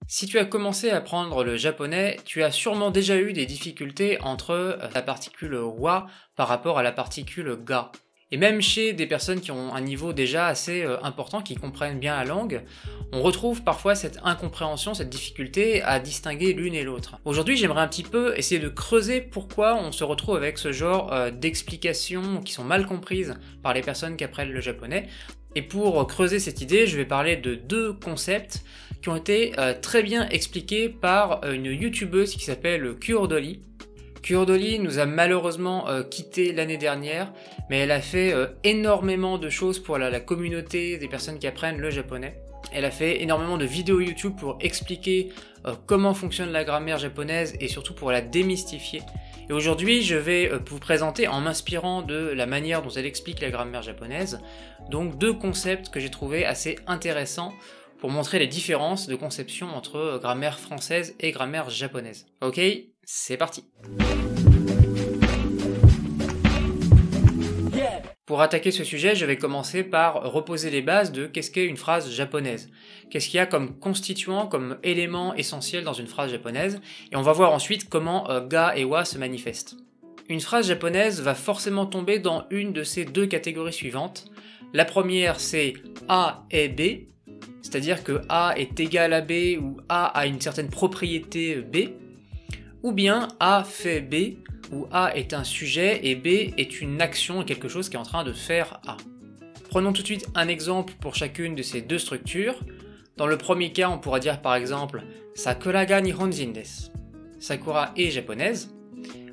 Si tu as commencé à apprendre le japonais, tu as sûrement déjà eu des difficultés entre la particule wa par rapport à la particule ga. Et même chez des personnes qui ont un niveau déjà assez important, qui comprennent bien la langue, on retrouve parfois cette incompréhension, cette difficulté à distinguer l'une et l'autre. Aujourd'hui, j'aimerais un petit peu essayer de creuser pourquoi on se retrouve avec ce genre d'explications qui sont mal comprises par les personnes qui apprennent le japonais. Et pour creuser cette idée, je vais parler de deux concepts qui ont été très bien expliqués par une youtubeuse qui s'appelle Kurodoli. Kurodoli nous a malheureusement quitté l'année dernière, mais elle a fait énormément de choses pour la communauté des personnes qui apprennent le japonais. Elle a fait énormément de vidéos YouTube pour expliquer comment fonctionne la grammaire japonaise et surtout pour la démystifier. Et aujourd'hui, je vais vous présenter, en m'inspirant de la manière dont elle explique la grammaire japonaise, donc deux concepts que j'ai trouvé assez intéressants pour montrer les différences de conception entre grammaire française et grammaire japonaise. Ok, c'est parti. Pour attaquer ce sujet, je vais commencer par reposer les bases de qu'est-ce qu'est une phrase japonaise. Qu'est-ce qu'il y a comme constituant, comme élément essentiel dans une phrase japonaise, et on va voir ensuite comment ga et wa se manifestent. Une phrase japonaise va forcément tomber dans une de ces deux catégories suivantes. La première, c'est A et B, c'est-à-dire que A est égal à B ou A a une certaine propriété B, ou bien A fait B, où A est un sujet et B est une action, quelque chose qui est en train de faire A. Prenons tout de suite un exemple pour chacune de ces deux structures. Dans le premier cas, on pourra dire par exemple Sakura ga nihonjin desu. Sakura est japonaise.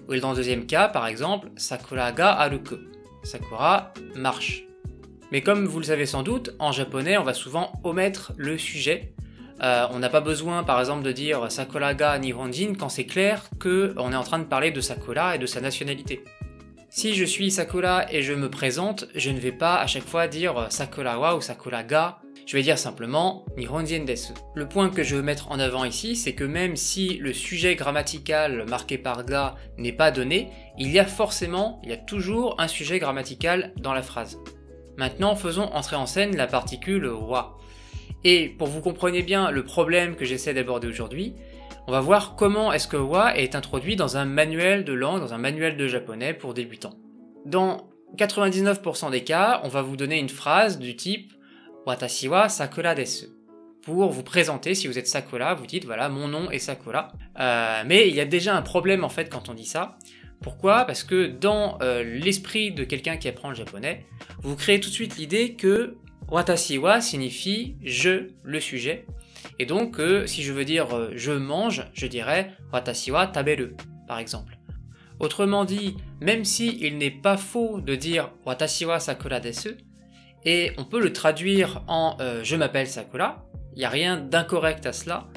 Ou dans le deuxième cas, par exemple, Sakura ga aruku. Sakura marche. Mais comme vous le savez sans doute, en japonais, on va souvent omettre le sujet. On n'a pas besoin, par exemple, de dire Sakura ga nihonjin quand c'est clair qu'on est en train de parler de Sakura et de sa nationalité. Si je suis Sakura et je me présente, je ne vais pas à chaque fois dire Sakura wa ou Sakura ga, je vais dire simplement Nihonjin desu. Le point que je veux mettre en avant ici, c'est que même si le sujet grammatical marqué par ga n'est pas donné, il y a toujours un sujet grammatical dans la phrase. Maintenant, faisons entrer en scène la particule wa. Et pour que vous compreniez bien le problème que j'essaie d'aborder aujourd'hui, on va voir comment est-ce que wa est introduit dans un manuel de langue, dans un manuel de japonais pour débutants. Dans 99% des cas, on va vous donner une phrase du type Watashi wa Sakura desu. Pour vous présenter, si vous êtes Sakura, vous dites voilà, mon nom est Sakura. Mais il y a déjà un problème en fait quand on dit ça. Pourquoi ? Parce que dans l'esprit de quelqu'un qui apprend le japonais, vous créez tout de suite l'idée que Watashi wa signifie je, le sujet. Et donc, si je veux dire je mange, je dirais Watashi wa taberu, par exemple. Autrement dit, même si il n'est pas faux de dire Watashi wa Sakura desu, et on peut le traduire en je m'appelle Sakura, il n'y a rien d'incorrect à cela.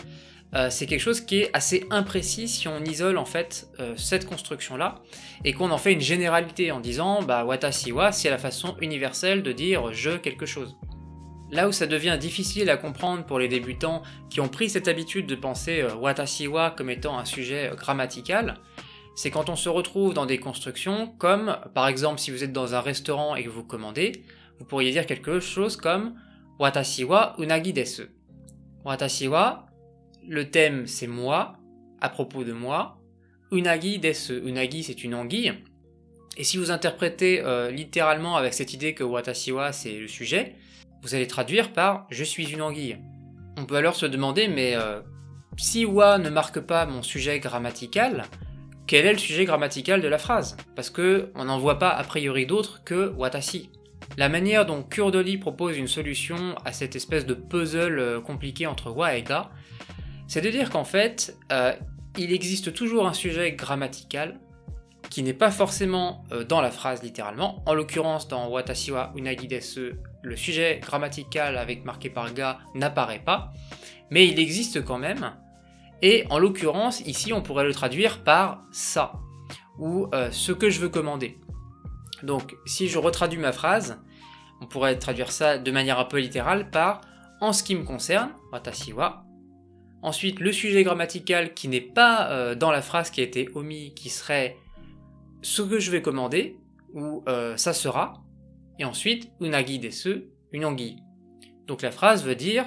C'est quelque chose qui est assez imprécis si on isole en fait cette construction-là et qu'on en fait une généralité en disant Watashi wa c'est la façon universelle de dire je quelque chose. Là où ça devient difficile à comprendre pour les débutants qui ont pris cette habitude de penser Watashi wa comme étant un sujet grammatical, c'est quand on se retrouve dans des constructions comme par exemple si vous êtes dans un restaurant et que vous commandez, vous pourriez dire quelque chose comme Watashi wa unagi desu. Watashi wa, le thème c'est moi, à propos de moi. Unagi desu, unagi c'est une anguille. Et si vous interprétez littéralement avec cette idée que watashi wa c'est le sujet, vous allez traduire par je suis une anguille. On peut alors se demander mais si wa ne marque pas mon sujet grammatical, quel est le sujet grammatical de la phrase ? Parce que on n'en voit pas a priori d'autre que watashi. La manière dont Kurodoli propose une solution à cette espèce de puzzle compliqué entre wa et ga, c'est de dire qu'en fait, il existe toujours un sujet grammatical qui n'est pas forcément dans la phrase littéralement. En l'occurrence, dans Watashi wa unagi desu, le sujet grammatical avec marqué par ga n'apparaît pas, mais il existe quand même. Et en l'occurrence, ici, on pourrait le traduire par ça, ou ce que je veux commander. Donc, si je retraduis ma phrase, on pourrait traduire ça de manière un peu littérale par en ce qui me concerne, watashi wa. Ensuite, le sujet grammatical qui n'est pas dans la phrase qui a été omis, qui serait ce que je vais commander, ou ça sera. Et ensuite, unagi desu, une anguille. Donc la phrase veut dire,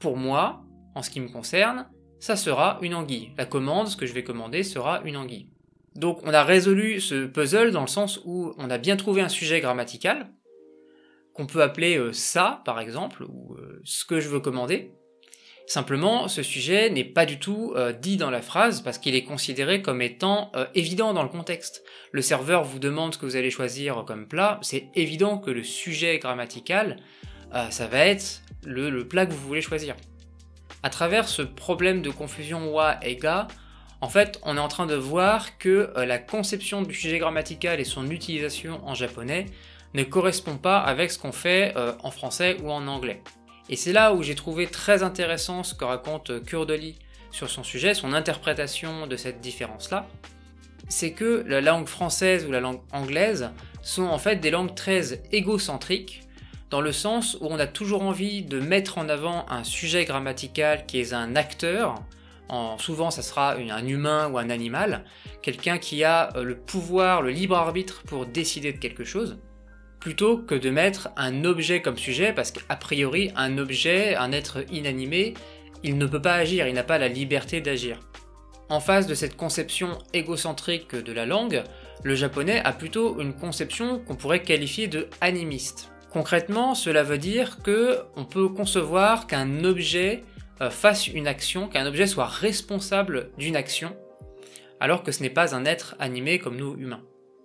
pour moi, en ce qui me concerne, ça sera une anguille. La commande, ce que je vais commander, sera une anguille. Donc on a résolu ce puzzle dans le sens où on a bien trouvé un sujet grammatical, qu'on peut appeler ça par exemple, ou ce que je veux commander. Simplement, ce sujet n'est pas du tout dit dans la phrase parce qu'il est considéré comme étant évident dans le contexte. Le serveur vous demande ce que vous allez choisir comme plat, c'est évident que le sujet grammatical, ça va être le plat que vous voulez choisir. À travers ce problème de confusion wa et ga, en fait, on est en train de voir que la conception du sujet grammatical et son utilisation en japonais ne correspond pas avec ce qu'on fait en français ou en anglais. Et c'est là où j'ai trouvé très intéressant ce que raconte Kurdoli sur son sujet, son interprétation de cette différence-là. C'est que la langue française ou la langue anglaise sont en fait des langues très égocentriques, dans le sens où on a toujours envie de mettre en avant un sujet grammatical qui est un acteur, souvent ça sera un humain ou un animal, quelqu'un qui a le pouvoir, le libre arbitre pour décider de quelque chose, plutôt que de mettre un objet comme sujet, parce qu'a priori un objet, un être inanimé, il ne peut pas agir, il n'a pas la liberté d'agir. En face de cette conception égocentrique de la langue, le japonais a plutôt une conception qu'on pourrait qualifier de animiste. Concrètement, cela veut dire qu'on peut concevoir qu'un objet fasse une action, qu'un objet soit responsable d'une action, alors que ce n'est pas un être animé comme nous humains.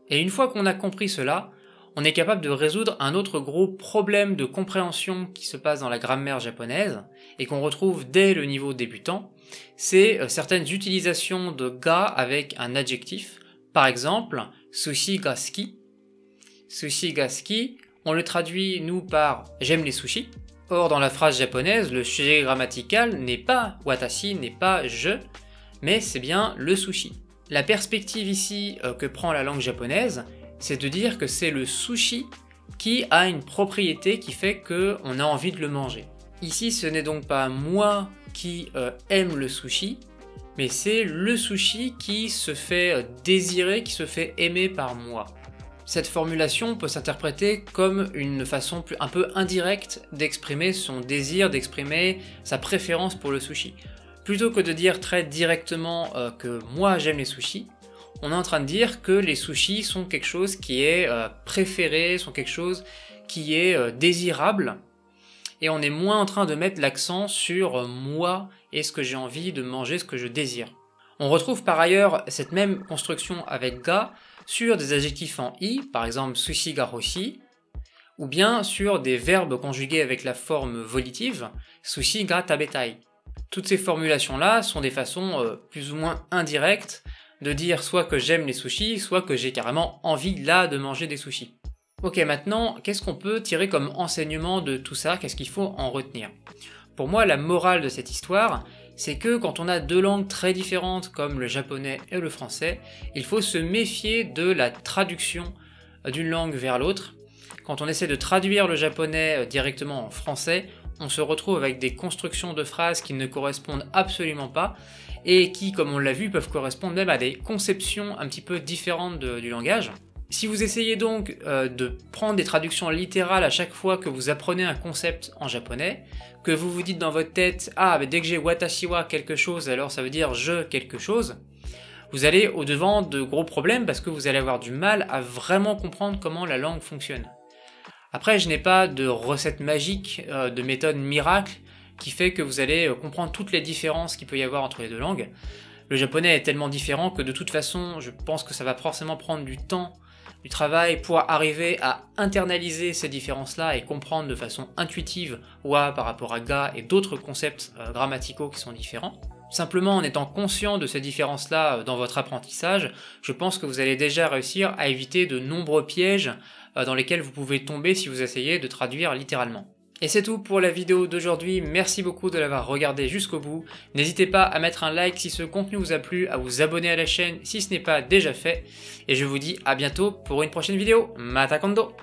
Et une fois qu'on a compris cela, on est capable de résoudre un autre gros problème de compréhension qui se passe dans la grammaire japonaise, et qu'on retrouve dès le niveau débutant, c'est certaines utilisations de ga avec un adjectif. Par exemple, sushi ga suki. Sushi ga suki, on le traduit nous par j'aime les sushis. Or dans la phrase japonaise, le sujet grammatical n'est pas watashi, n'est pas je, mais c'est bien le sushi. La perspective ici que prend la langue japonaise, c'est de dire que c'est le sushi qui a une propriété qui fait qu'on a envie de le manger. Ici, ce n'est donc pas moi qui aime le sushi, mais c'est le sushi qui se fait désirer, qui se fait aimer par moi. Cette formulation peut s'interpréter comme une façon un peu indirecte d'exprimer son désir, d'exprimer sa préférence pour le sushi. Plutôt que de dire très directement que moi j'aime les sushis, on est en train de dire que les sushis sont quelque chose qui est préféré, sont quelque chose qui est désirable, et on est moins en train de mettre l'accent sur moi et ce que j'ai envie de manger, ce que je désire. On retrouve par ailleurs cette même construction avec ga sur des adjectifs en i, par exemple sushi ga hoshi, ou bien sur des verbes conjugués avec la forme volitive, sushi ga tabetai. Toutes ces formulations-là sont des façons plus ou moins indirectes de dire soit que j'aime les sushis, soit que j'ai carrément envie là de manger des sushis. Ok, maintenant, qu'est-ce qu'on peut tirer comme enseignement de tout ça? Qu'est-ce qu'il faut en retenir? Pour moi, la morale de cette histoire, c'est que quand on a deux langues très différentes comme le japonais et le français, il faut se méfier de la traduction d'une langue vers l'autre. Quand on essaie de traduire le japonais directement en français, on se retrouve avec des constructions de phrases qui ne correspondent absolument pas, et qui, comme on l'a vu, peuvent correspondre même à des conceptions un petit peu différentes du langage. Si vous essayez donc de prendre des traductions littérales à chaque fois que vous apprenez un concept en japonais, que vous vous dites dans votre tête « Ah, mais dès que j'ai watashi wa quelque chose, alors ça veut dire je quelque chose », vous allez au-devant de gros problèmes parce que vous allez avoir du mal à vraiment comprendre comment la langue fonctionne. Après, je n'ai pas de recette magique, de méthode miracle, qui fait que vous allez comprendre toutes les différences qu'il peut y avoir entre les deux langues. Le japonais est tellement différent que de toute façon, je pense que ça va forcément prendre du temps, du travail pour arriver à internaliser ces différences-là et comprendre de façon intuitive wa par rapport à ga et d'autres concepts grammaticaux qui sont différents. Simplement en étant conscient de ces différences-là dans votre apprentissage, je pense que vous allez déjà réussir à éviter de nombreux pièges dans lesquels vous pouvez tomber si vous essayez de traduire littéralement. Et c'est tout pour la vidéo d'aujourd'hui, merci beaucoup de l'avoir regardé jusqu'au bout. N'hésitez pas à mettre un like si ce contenu vous a plu, à vous abonner à la chaîne si ce n'est pas déjà fait, et je vous dis à bientôt pour une prochaine vidéo. Mata kondo!